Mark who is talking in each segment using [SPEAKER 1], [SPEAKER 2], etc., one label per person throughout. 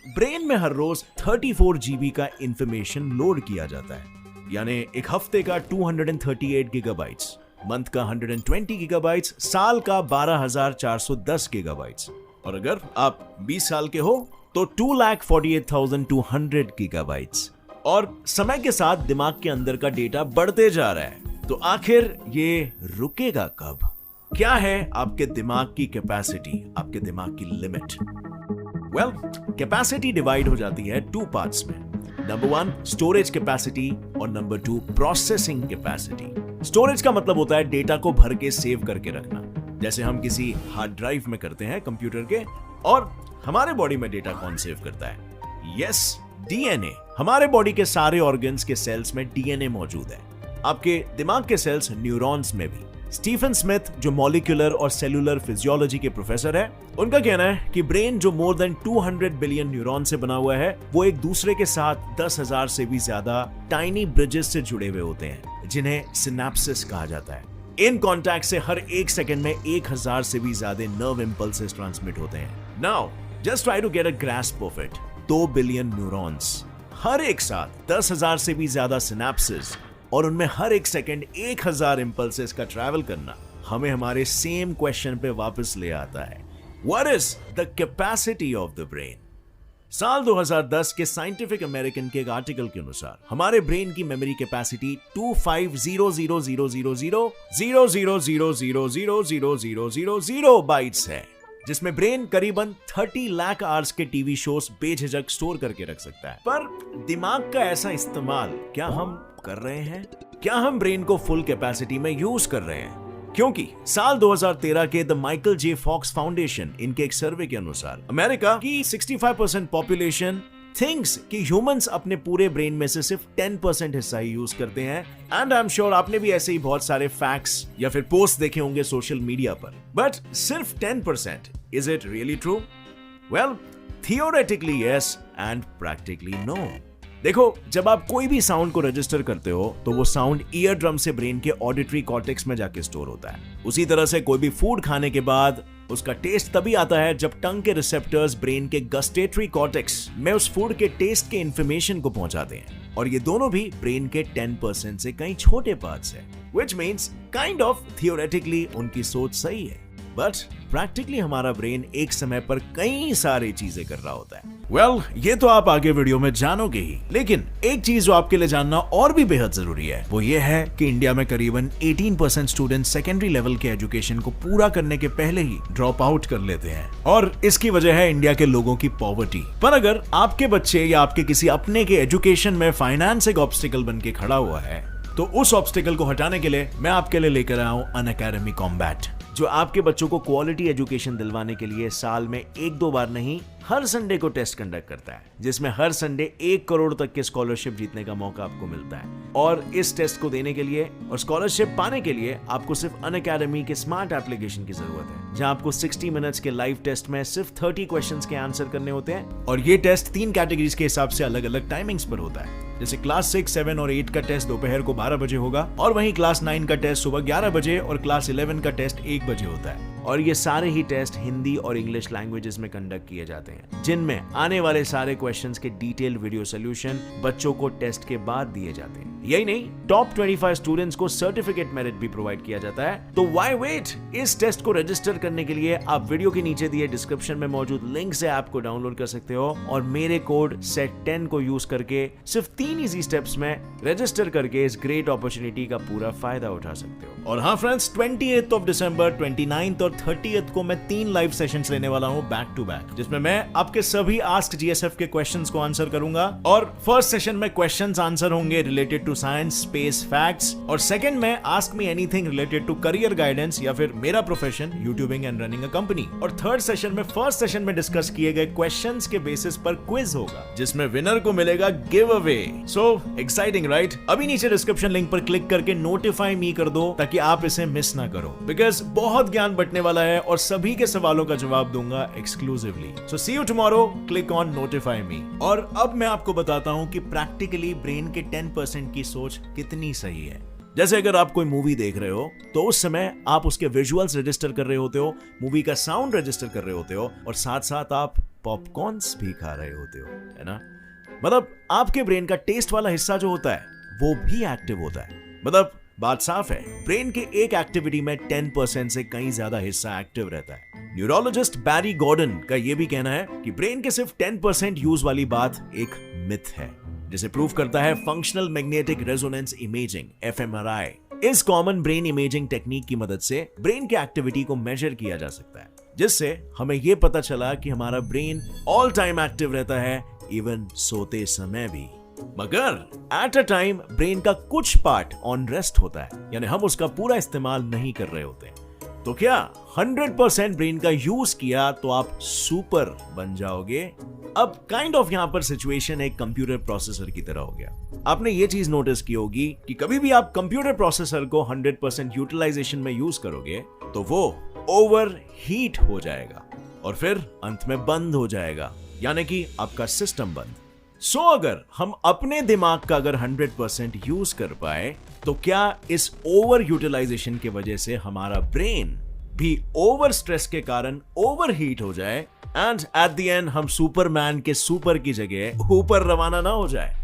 [SPEAKER 1] Brain में हर रोज 34 GB का information load किया जाता है, यानी एक हफ्ते का 238 गीगाबाइट्स, मंथ का 120 गीगाबाइट्स, साल का 12,410 गीगाबाइट्स, और अगर आप 20 साल के हो तो 2,48,200 गीगाबाइट्स। और समय के साथ दिमाग के अंदर का डेटा बढ़ते जा रहा है, तो आखिर ये रुकेगा कब? क्या है आपके दिमाग की कैपेसिटी, आपके दिमाग की लिमिट? वेल, कैपेसिटी डिवाइड हो जाती है 2 पार्ट्स में। नंबर 1 स्टोरेज कैपेसिटी और नंबर 2 प्रोसेसिंग कैपेसिटी। स्टोरेज का मतलब होता है डेटा को भर के सेव करके रखना, जैसे हम किसी हार्ड ड्राइव में करते हैं कंप्यूटर के। और हमारे बॉडी में डेटा कौन सेव करता है? Yes, DNA. हमारे बॉडी के सारे ऑर्गन्स के सेल्स में डीएनए मौजूद है, आपके दिमाग के सेल्स न्यूरॉन्स में भी। स्टीफन स्मिथ, जो मॉलिक्यूलर और सेलुलर फिजियोलॉजी के प्रोफेसर है, उनका कहना है कि ब्रेन जो मोर देन 200 बिलियन न्यूरॉन से बना हुआ है, वो एक दूसरे के साथ 10,000 से भी ज्यादा टाइनी ब्रिजेस से जुड़े हुए होते हैं, जिन्हें सिनेप्सिस कहा जाता है। इन कॉन्टैक्ट से हर 1 सेकंड में 1000 से भी ज्यादा नर्व इंपल्सेस ट्रांसमिट होते हैं। Now just try to get a grasp of it. 2 billion neurons, हर एक साथ 10,000 से भी ज्यादा सिनेप्सिस, और उनमें हर 1 सेकंड 1000 इंपल्सेस का ट्रैवल करना हमें हमारे सेम क्वेश्चन पे वापस ले आता है, what is the capacity of the brain? साल 2010 के साइंटिफिक अमेरिकन के एक आर्टिकल के अनुसार हमारे ब्रेन की मेमोरी कैपेसिटी 2500000000000000 बाइट्स है, जिसमें ब्रेन करीबन 30 लाख आवर्स के टीवी शोज बेझिझक स्टोर करके रख सकता है। पर दिमाग का ऐसा इस्तेमाल क्या हम कर रहे हैं? क्या हम ब्रेन को फुल कैपेसिटी में यूज कर रहे हैं? क्योंकि साल 2013 के the Michael J Fox foundation, इनके एक सर्वे के अनुसार अमेरिका की 65% पॉपुलेशन थिंक्स कि ह्यूमंस अपने पूरे ब्रेन में से सिर्फ 10% हिस्सा ही यूज करते हैं। एंड आई एम श्योर आपने भी ऐसे ही बहुत सारे फैक्ट्स या फिर पोस्ट देखे होंगे सोशल मीडिया पर। बट सिर्फ 10%, is it really true? Well, theoretically yes and practically no. देखो, जब आप कोई भी साउंड को रजिस्टर करते हो तो वो साउंड ईयर ड्रम से ब्रेन के ऑडिटरी कॉर्टेक्स में जाके स्टोर होता है। उसी तरह से कोई भी फूड खाने के बाद उसका टेस्ट तभी आता है जब टंग के रिसेप्टर्स ब्रेन के गस्टेटरी कॉर्टेक्स में उस फूड के टेस्ट के इंफॉर्मेशन को पहुंचाते हैं, और ये दोनों भी ब्रेन के 10% से कहीं छोटे पार्ट्स हैं, which means kind of theoretically उनकी सोच सही है, बट प्रैक्टिकली हमारा ब्रेन एक समय पर कई सारी चीजें कर रहा होता है। वेल, ये तो आप आगे वीडियो में जानोगे ही, लेकिन एक चीज जो आपके लिए जानना और भी बेहद जरूरी है, वो ये है कि इंडिया में करीबन 18% स्टूडेंट सेकेंडरी लेवल के एजुकेशन को पूरा करने के पहले ही ड्रॉप आउट कर लेते हैं, और इसकी वजह है इंडिया के लोगों की पॉवर्टी। पर अगर आपके बच्चे या आपके किसी अपने के एजुकेशन में फाइनेंस एक ऑब्स्टिकल बन के खड़ा हुआ है, तो उस ऑब्स्टिकल को हटाने के लिए मैं आपके लिए लेकर आया हूं अनअकैडमी कॉम्बैट, जो आपके बच्चों को क्वालिटी एजुकेशन दिलवाने के लिए साल में 1-2 बार नहीं, हर संडे को टेस्ट कंडक्ट करता है, जिसमें हर संडे 1 करोड़ तक के स्कॉलरशिप जीतने का मौका आपको मिलता है। और इस टेस्ट को देने के लिए और स्कॉलरशिप पाने के लिए आपको सिर्फ अनअकैडमी के स्मार्ट एप्लीकेशन की जरूरत है, जहां आपको 60 मिनट्स के लाइव टेस्ट में सिर्फ 30 क्वेश्चंस के आंसर करने होते हैं। और ये टेस्ट 3 कैटेगरीज के हिसाब से अलग अलग टाइमिंग्स पर होता है, जैसे क्लास 6, 7 और 8 का टेस्ट दोपहर को 12 बजे होगा, और वहीं क्लास 9 का टेस्ट सुबह 11 बजे और क्लास 11 का टेस्ट 1 बजे होता है। और ये सारे ही टेस्ट हिंदी और इंग्लिश लैंग्वेजेस में कंडक्ट किए जाते हैं, जिनमें आने वाले सारे क्वेश्चंस के डिटेल्ड वीडियो सॉल्यूशन बच्चों को टेस्ट के बाद दिए जाते हैं। यही नहीं, टॉप 25 स्टूडेंट्स को सर्टिफिकेट मेरिट भी प्रोवाइड किया जाता है। तो व्हाई वेट? इस टेस्ट को रजिस्टर करने के लिए आप वीडियो के नीचे दिए डिस्क्रिप्शन में मौजूद लिंक से ऐप को डाउनलोड कर सकते हो, और मेरे कोड SET10 को यूज करके सिर्फ 3 इजी स्टेप्स में रजिस्टर करके इस ग्रेट अपॉर्चुनिटी का पूरा फायदा उठा सकते हो। और हाँ फ्रेंड्स, 28 ऑफ दिसंबर, 29 और 30 को मैं 3 लाइव सेशंस लेने वाला हूं बैक टू बैक, जिसमें मैं आपके सभी आस्क जीएसएफ के क्वेश्चंस को आंसर करूंगा। और फर्स्ट सेशन में क्वेश्चंस आंसर होंगे related to science, space, facts, और सेकंड में ask me anything related to career guidance या फिर मेरा profession youtubing and running a company. और थर्ड सेशन में फर्स्ट सेशन में डिस्कस किए गए क्वेश्चंस के बेसिस पर क्विज होगा, जिसमें विनर को मिलेगा give away. So exciting right? अभी नीचे डिस्क्रिप्शन लिंक पर क्लिक करके नोटिफाई मी कर दो, ताकि आप इसे मिस ना करो, बिकॉज बहुत ज्ञान बटने वाला है और सभी के सवालों का जवाब दूंगा exclusively. So see you tomorrow, click on notify me. और अब मैं आपको बताता हूं कि प्रैक्टिकली ब्रेन के 10% की सोच कितनी सही है। जैसे अगर आप कोई मूवी देख रहे हो तो उस समय आप उसके विजुअल्स रजिस्टर कर रहे होते हो, मूवी का साउंड रजिस्टर कर रहे होते हो, और साथ साथ आप पॉपकॉर्न्स भी खा रहे होते हो, है ना? मतलब आपके ब्रेन का टेस्ट वाला हिस्सा जो होता है वो भी एक्टिव होता है। मतलब बात साफ है, ब्रेन के एक एक्टिविटी में 10% से कहीं ज्यादा हिस्सा एक्टिव रहता है। न्यूरोलॉजिस्ट बैरी गॉर्डन का यह भी कहना है कि ब्रेन के सिर्फ 10% यूज वाली बात एक मिथ है, जिसे प्रूव करता है functional magnetic resonance imaging (fMRI). इस कॉमन ब्रेन इमेजिंग टेक्निक की मदद से ब्रेन की एक्टिविटी को मेजर किया जा सकता है, जिससे हमें यह पता चला कि हमारा ब्रेन ऑल टाइम एक्टिव रहता है, इवन सोते समय भी। मगर एट अ टाइम ब्रेन का कुछ पार्ट ऑन रेस्ट होता है, यानी हम उसका पूरा इस्तेमाल नहीं कर रहे होते। तो क्या 100% ब्रेन का यूज किया तो आप सुपर बन जाओगे? अब काइंड ऑफ यहां पर सिचुएशन एक कंप्यूटर प्रोसेसर की तरह हो गया। आपने ये चीज नोटिस की होगी कि कभी भी आप कंप्यूटर प्रोसेसर को 100% यूटिलाइजेशन में यूज करोगे तो वो ओवर हीट हो जाएगा और फिर अंत में बंद हो जाएगा, यानी कि आपका सिस्टम बंद। सो अगर हम अपने दिमाग का अगर 100% यूज कर पाए तो क्या इस ओवर यूटिलाइजेशन की वजह से हमारा ब्रेन भी ओवर स्ट्रेस के कारण ओवर हीट हो जाए एंड एट द एंड हम सुपरमैन के सुपर की जगह ऊपर रवाना ना हो जाए?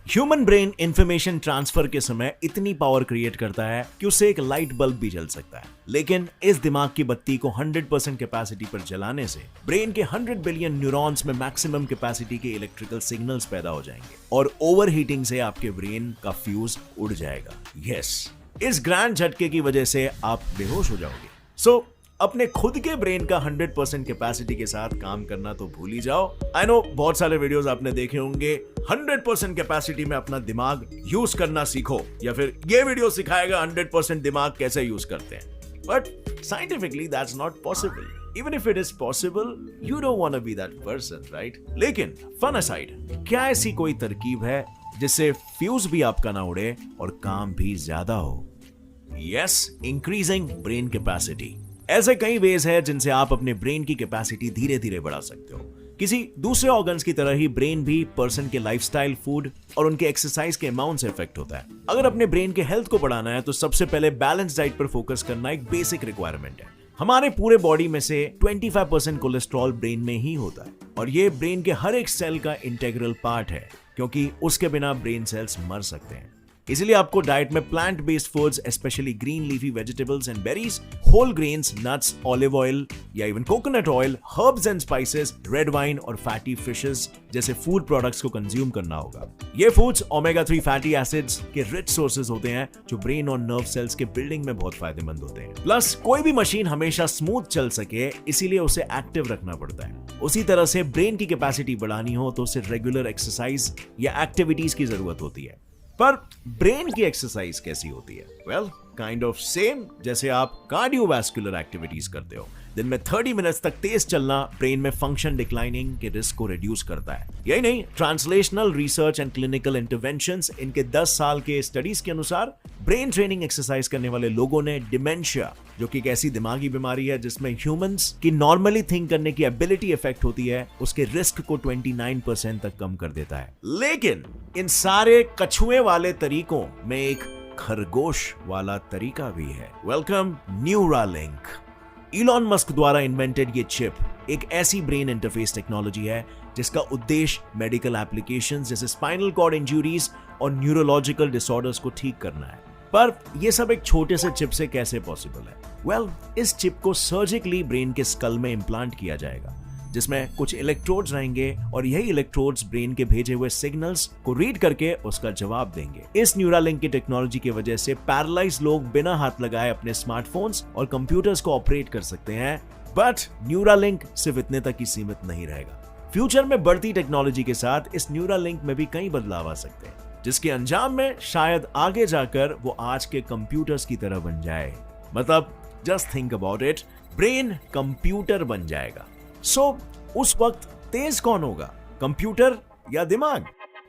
[SPEAKER 1] ह्यूमन ब्रेन इंफॉर्मेशन ट्रांसफर के समय इतनी पावर क्रिएट करता है कि उससे एक लाइट बल्ब भी जल सकता है, लेकिन इस दिमाग की बत्ती को 100% कैपेसिटी पर जलाने से ब्रेन के 100 बिलियन न्यूरॉन्स में मैक्सिमम कैपेसिटी के इलेक्ट्रिकल सिग्नल्स पैदा हो जाएंगे और ओवर हीटिंग से आपके ब्रेन का फ्यूज उड़ जाएगा। यस, इस ग्रैंड झटके की वजह से आप बेहोश हो जाओगे। सो अपने खुद के ब्रेन का 100% कैपेसिटी के साथ काम करना तो भूल ही जाओ। आई नो बहुत सारे वीडियोस आपने देखे होंगे, 100% कैपेसिटी में अपना दिमाग यूज करना सीखो, या फिर ये वीडियो सिखाएगा 100% दिमाग कैसे यूज करते हैं। But scientifically that's not possible. Even if it is possible, you don't want to be that person, right? लेकिन फन असाइड, क्या ऐसी कोई तरकीब है जिससे फ्यूज भी आपका ना उड़े और काम भी ज्यादा हो? Yes, increasing brain capacity. ऐसे कई वेज है जिनसे आप अपने ब्रेन की कैपेसिटी धीरे धीरे बढ़ा सकते हो। किसी दूसरे ऑर्गन्स की तरह ही ब्रेन भी पर्सन के लाइफस्टाइल, फूड और उनके एक्सरसाइज के अमाउंट से इफेक्ट होता है। अगर अपने ब्रेन के हेल्थ को बढ़ाना है तो सबसे पहले बैलेंस डाइट पर फोकस करना एक बेसिक रिक्वायरमेंट है। हमारे पूरे बॉडी में से 25% कोलेस्ट्रॉल ब्रेन में ही होता है और ये ब्रेन के हर एक सेल का इंटीग्रल पार्ट है, क्योंकि उसके बिना ब्रेन सेल्स मर सकते हैं। इसलिए आपको डाइट में plant based foods, specially green leafy vegetables and berries, whole grains, nuts, olive oil या even coconut oil, herbs and spices, red wine और फैटी फिशेस जैसे फूड प्रोडक्ट्स को कंज्यूम करना होगा। ये फूड्स ओमेगा 3 फैटी एसिड्स के rich sources होते हैं जो ब्रेन और नर्व सेल्स के बिल्डिंग में बहुत फायदेमंद होते हैं। प्लस कोई भी मशीन हमेशा स्मूथ चल सके, इसीलिए उसे एक्टिव रखना पड़ता है। उसी तरह से ब्रेन की कैपेसिटी बढ़ानी हो तो उसे रेगुलर एक्सरसाइज या एक्टिविटीज की जरूरत होती है। पर ब्रेन की एक्सरसाइज कैसी होती है? वेल, काइंड ऑफ सेम जैसे आप कार्डियोवैस्कुलर एक्टिविटीज करते हो। दिन में 30 मिनट्स तक तेज चलना ब्रेन में फंक्शन डिक्लाइनिंग के रिस्क को रिड्यूस करता है। यही नहीं, translational research and clinical interventions इनके 10 साल के स्टडीज के अनुसार ब्रेन ट्रेनिंग एक्सरसाइज करने वाले लोगों ने डिमेंशिया, जो कि एक ऐसी दिमागी बीमारी है जिसमें ह्यूमंस की नॉर्मली थिंक करने की एबिलिटी इफेक्ट होती है, उसके रिस्क को 29% तक कम कर देता है। लेकिन इन सारे कछुए वाले तरीकों में एक खरगोश वाला तरीका भी है। Welcome Neuralink. इलॉन मस्क द्वारा इन्वेंटेड ये चिप एक ऐसी ब्रेन इंटरफेस टेक्नोलॉजी है जिसका उद्देश्य मेडिकल एप्लीकेशंस जैसे स्पाइनल कॉर्ड इंजरीज और न्यूरोलॉजिकल डिसऑर्डर्स को ठीक करना है। पर यह सब एक छोटे से चिप से कैसे पॉसिबल है? वेल, इस चिप को सर्जिकली ब्रेन के स्कल में इम्प्लांट किया जाएगा, जिसमें कुछ इलेक्ट्रोड्स रहेंगे और यही इलेक्ट्रोड्स ब्रेन के भेजे हुए सिग्नल्स को रीड करके उसका जवाब देंगे। इस न्यूरालिंक की टेक्नोलॉजी की वजह से पैरालाइज लोग बिना हाथ लगाए अपने स्मार्टफोन्स और कंप्यूटर्स को ऑपरेट कर सकते हैं। बट न्यूरालिंक सिर्फ इतने तक ही सीमित नहीं रहेगा। फ्यूचर में बढ़ती टेक्नोलॉजी के साथ इस न्यूरालिंक में भी कई बदलाव आ सकते हैं, जिसके अंजाम में शायद आगे जाकर वो आज के कंप्यूटर्स की तरह बन जाए। मतलब just think about it, brain computer बन जाएगा। सो उस वक्त तेज कौन होगा, कंप्यूटर या दिमाग?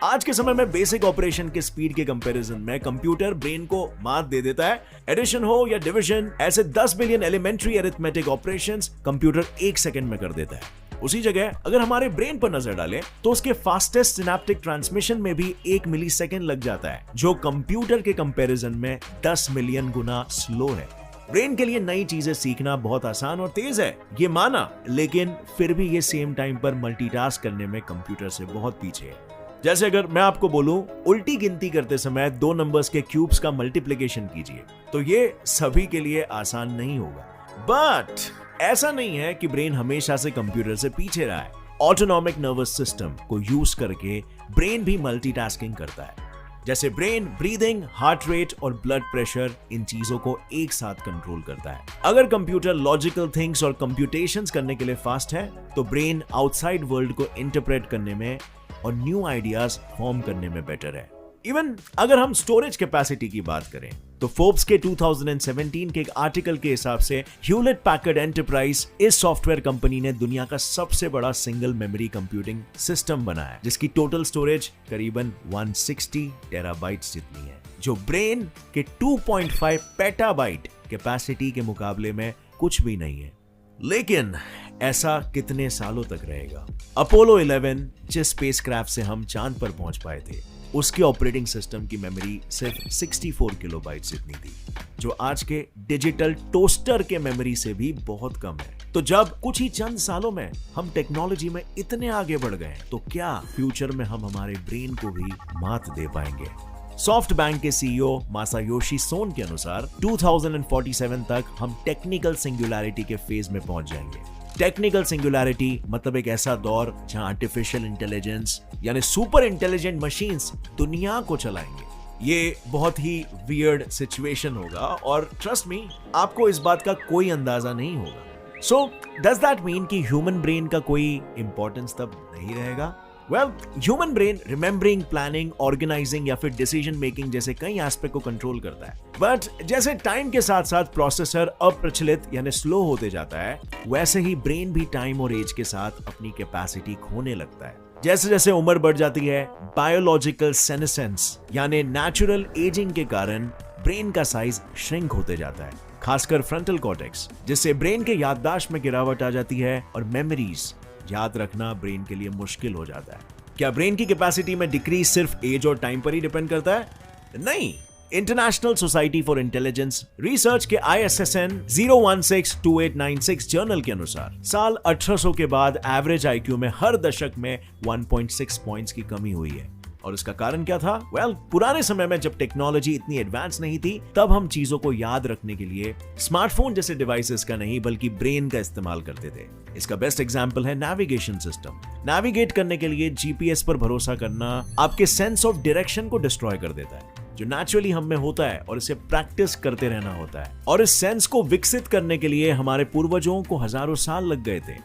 [SPEAKER 1] आज के समय में बेसिक ऑपरेशन के स्पीड के कंपैरिजन में कंप्यूटर ब्रेन को मात दे देता है। एडिशन हो या डिवीजन, ऐसे 10 billion elementary arithmetic operations computer 1 second में कर देता है। उसी जगह अगर हमारे ब्रेन पर नजर डालें तो उसके फास्टेस्ट सिनेप्टिक ट्रांसमिशन में भी 1 मिलीसेकंड लग जाता है, जो कंप्यूटर के कंपैरिजन में 10 मिलियन गुना स्लो है। ब्रेन के लिए नई चीजें सीखना बहुत आसान और तेज है, ये माना, लेकिन फिर भी ये सेम टाइम पर मल्टीटास्क करने में कंप्यूटर से बहुत पीछे है। जैसे अगर मैं आपको बोलूं उल्टी गिनती करते समय 2 नंबर्स के क्यूब्स का मल्टीप्लिकेशन कीजिए, तो ये सभी के लिए आसान नहीं होगा। बट ऐसा नहीं है कि ब्रेन हमेशा से कंप्यूटर से पीछे रहा है। ऑटोनॉमिक नर्वस सिस्टम को यूज करके ब्रेन भी मल्टीटास्किंग करता है। जैसे ब्रेन ब्रीदिंग, हार्ट रेट और ब्लड प्रेशर, इन चीजों को एक साथ कंट्रोल करता है। अगर कंप्यूटर लॉजिकल थिंग्स और कंप्यूटेशंस करने के लिए फास्ट है, तो ब्रेन आउटसाइड वर्ल्ड को इंटरप्रेट करने में और न्यू आइडियाज फॉर्म करने में बेटर है। इवन अगर हम स्टोरेज कैपेसिटी की बात करें, तो फोर्ब्स के 2017 के एक आर्टिकल के हिसाब से ह्यूलेट पैकर्ड एंटरप्राइज इस सॉफ्टवेयर कंपनी ने दुनिया का सबसे बड़ा सिंगल मेमोरी कंप्यूटिंग सिस्टम बनाया, जिसकी टोटल स्टोरेज करीबन 160 टेराबाइट्स जितनी है, जो ब्रेन के 2.5 पेटाबाइट कैपेसिटी के मुकाबले में कुछ भी नहीं है। लेकिन ऐसा कितने सालों तक रहेगा? अपोलो 11 जिस स्पेसक्राफ्ट से हम चांद पर पहुंच पाए थे, उसके ऑपरेटिंग सिस्टम की मेमोरी सिर्फ 64 किलोबाइट जितनी थी, जो आज के डिजिटल टोस्टर के मेमोरी से भी बहुत कम है। तो जब कुछ ही चंद सालों में हम टेक्नोलॉजी में इतने आगे बढ़ गए, तो क्या फ्यूचर में हम हमारे ब्रेन को भी मात दे पाएंगे? सॉफ्ट बैंक के सीईओ मासायोशी सोन के अनुसार 2047 तक हम टेक्निकल सिंगुलैरिटी के फेज में पहुंच जाएंगे। टेक्निकल सिंगुलैरिटी मतलब एक ऐसा दौर जहां आर्टिफिशियल इंटेलिजेंस यानी सुपर इंटेलिजेंट मशीन्स दुनिया को चलाएंगे। ये बहुत ही वियर्ड सिचुएशन होगा और ट्रस्ट मी, आपको इस बात का कोई अंदाजा नहीं होगा। सो डज दैट मीन कि ह्यूमन ब्रेन का कोई इंपॉर्टेंस तब नहीं रहेगा? Well, human brain remembering, planning, organising या फिर डिसीजन मेकिंग जैसे कई एस्पेक्ट को कंट्रोल करता है। बट जैसे टाइम के साथ साथ प्रोसेसर अप्रचलित यानी स्लो होते जाता है, वैसे ही ब्रेन भी टाइम और एज के साथ अपनी कैपेसिटी खोने लगता है। जैसे जैसे उम्र बढ़ जाती है, बायोलॉजिकल सेनेसेंस यानी नेचुरल एजिंग के कारण ब्रेन का साइज श्रिंक होते जाता है, खासकर फ्रंटल कॉर्टेक्स, जिससे ब्रेन के याददाश्त में गिरावट आ जाती है और मेमोरीज याद रखना ब्रेन के लिए मुश्किल हो जाता है। क्या ब्रेन की कैपेसिटी में डिक्रीज सिर्फ एज और टाइम पर ही डिपेंड करता है? नहीं। International society for intelligence research के ISSN 0162896 जर्नल के अनुसार साल 1800 के बाद एवरेज IQ में हर दशक में 1.6 पॉइंट्स की कमी हुई है। और इसका कारण क्या था? वेल, पुराने समय में जब टेक्नोलॉजी इतनी एडवांस नहीं थी, तब हम चीजों को याद रखने के लिए स्मार्टफोन जैसे डिवाइसेस का नहीं बल्कि ब्रेन का इस्तेमाल करते थे। इसका बेस्ट एग्जांपल है नेविगेशन सिस्टम। नेविगेट करने के लिए GPS पर भरोसा करना आपके सेंस ऑफ डायरेक्शन को डिस्ट्रॉय कर देता है, जो नेचुरली हम में होता है, और इसे प्रैक्टिस करते रहना होता है। और इस सेंस को विकसित करने के लिए हमारे पूर्वजों को हजारों साल लग गए थे।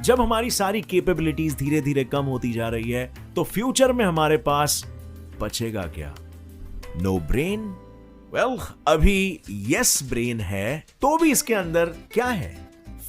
[SPEAKER 1] जब हमारी सारी कैपेबिलिटीज धीरे धीरे कम होती जा रही है, तो फ्यूचर में हमारे पास बचेगा क्या? No brain? वेल, अभी यस ब्रेन है, तो भी इसके अंदर क्या है?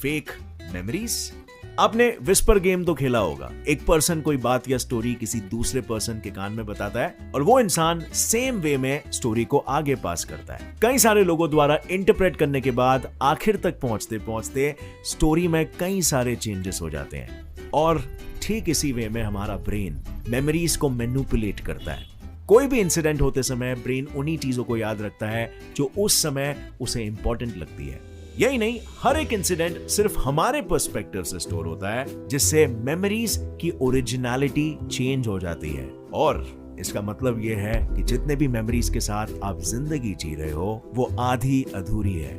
[SPEAKER 1] Fake memories. आपने विस्पर गेम तो खेला होगा। एक पर्सन कोई बात या स्टोरी किसी दूसरे पर्सन के कान में बताता है और वो इंसान सेम वे में स्टोरी को आगे पास करता है। कई सारे लोगों द्वारा इंटरप्रेट करने के बाद आखिर तक पहुंचते पहुंचते स्टोरी में कई सारे चेंजेस हो जाते हैं। और ठीक इसी वे में हमारा ब्रेन मेमोरीज को मैनिपुलेट करता है। कोई भी इंसिडेंट होते समय ब्रेन उन्हीं चीजों को याद रखता है जो उस समय उसे इंपॉर्टेंट लगती है। यही नहीं, हर एक इंसिडेंट सिर्फ हमारे पर्सपेक्टिव से स्टोर होता है, जिससे मेमोरीज की ओरिजिनलिटी चेंज हो जाती है। और इसका मतलब यह है कि जितने भी मेमोरीज के साथ आप जिंदगी जी रहे हो, वो आधी अधूरी है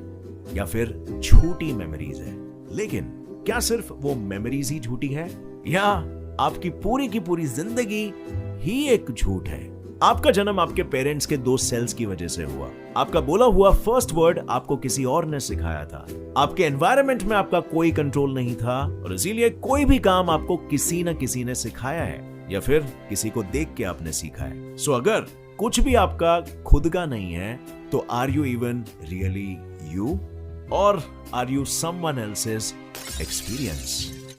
[SPEAKER 1] या फिर झूठी मेमोरीज है। लेकिन क्या सिर्फ वो मेमोरीज ही झूठी है, या आपकी की पूरी जिंदगी ही एक झूठ है? आपका जन्म आपके पेरेंट्स के 2 सेल्स की वजह से हुआ। आपका बोला हुआ फर्स्ट वर्ड आपको किसी और ने सिखाया था। आपके एनवायरनमेंट में आपका कोई कंट्रोल नहीं था और इसीलिए कोई भी काम आपको किसी न किसी ने सिखाया है या फिर किसी को देख के आपने सीखा है। सो अगर कुछ भी आपका खुद का नहीं है, तो are you even really you, और are you someone else's experience?